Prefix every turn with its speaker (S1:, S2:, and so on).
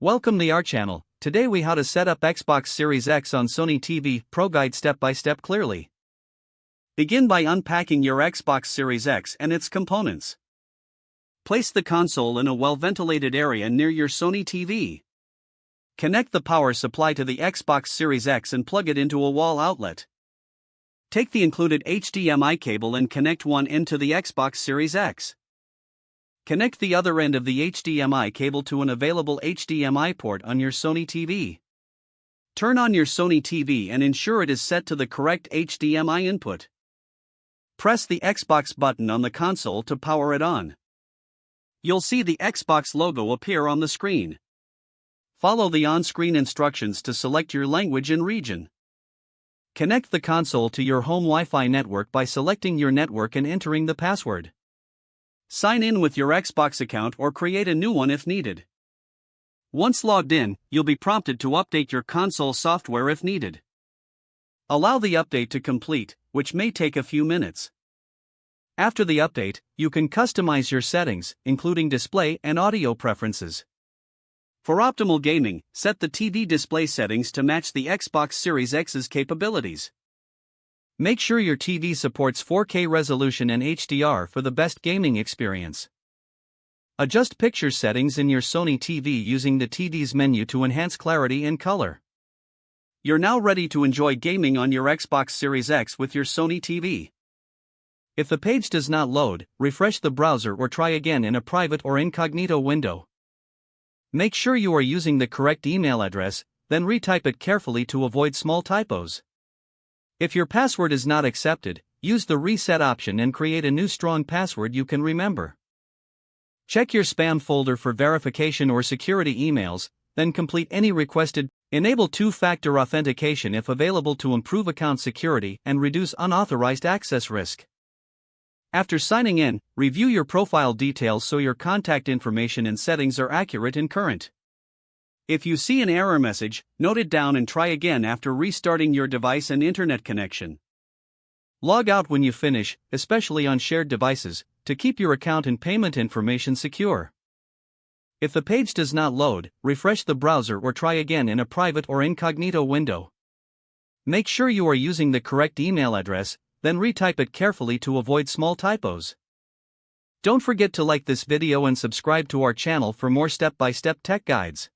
S1: Welcome to our channel. Today we how to set up Xbox Series X on Sony TV Pro guide step by step clearly. Begin by unpacking your Xbox Series X and its components. Place the console in a well-ventilated area near your Sony TV. Connect the power supply to the Xbox Series X and plug it into a wall outlet. Take the included HDMI cable and connect one end to the Xbox Series X. Connect the other end of the HDMI cable to an available HDMI port on your Sony TV. Turn on your Sony TV and ensure it is set to the correct HDMI input. Press the Xbox button on the console to power it on. You'll see the Xbox logo appear on the screen. Follow the on-screen instructions to select your language and region. Connect the console to your home Wi-Fi network by selecting your network and entering the password. Sign in with your Xbox account or create a new one if needed. Once logged in, you'll be prompted to update your console software if needed. Allow the update to complete, which may take a few minutes. After the update, you can customize your settings, including display and audio preferences. For optimal gaming, set the TV display settings to match the Xbox Series X's capabilities. Make sure your TV supports 4K resolution and HDR for the best gaming experience. Adjust picture settings in your Sony TV using the TV's menu to enhance clarity and color. You're now ready to enjoy gaming on your Xbox Series X with your Sony TV. If the page does not load, refresh the browser or try again in a private or incognito window. Make sure you are using the correct email address, then retype it carefully to avoid small typos. If your password is not accepted, use the reset option and create a new strong password you can remember. Check your spam folder for verification or security emails, then complete any requested. Enable two-factor authentication if available to improve account security and reduce unauthorized access risk. After signing in, review your profile details so your contact information and settings are accurate and current. If you see an error message, note it down and try again after restarting your device and internet connection. Log out when you finish, especially on shared devices, to keep your account and payment information secure. If the page does not load, refresh the browser or try again in a private or incognito window. Make sure you are using the correct email address, then retype it carefully to avoid small typos. Don't forget to like this video and subscribe to our channel for more step-by-step tech guides.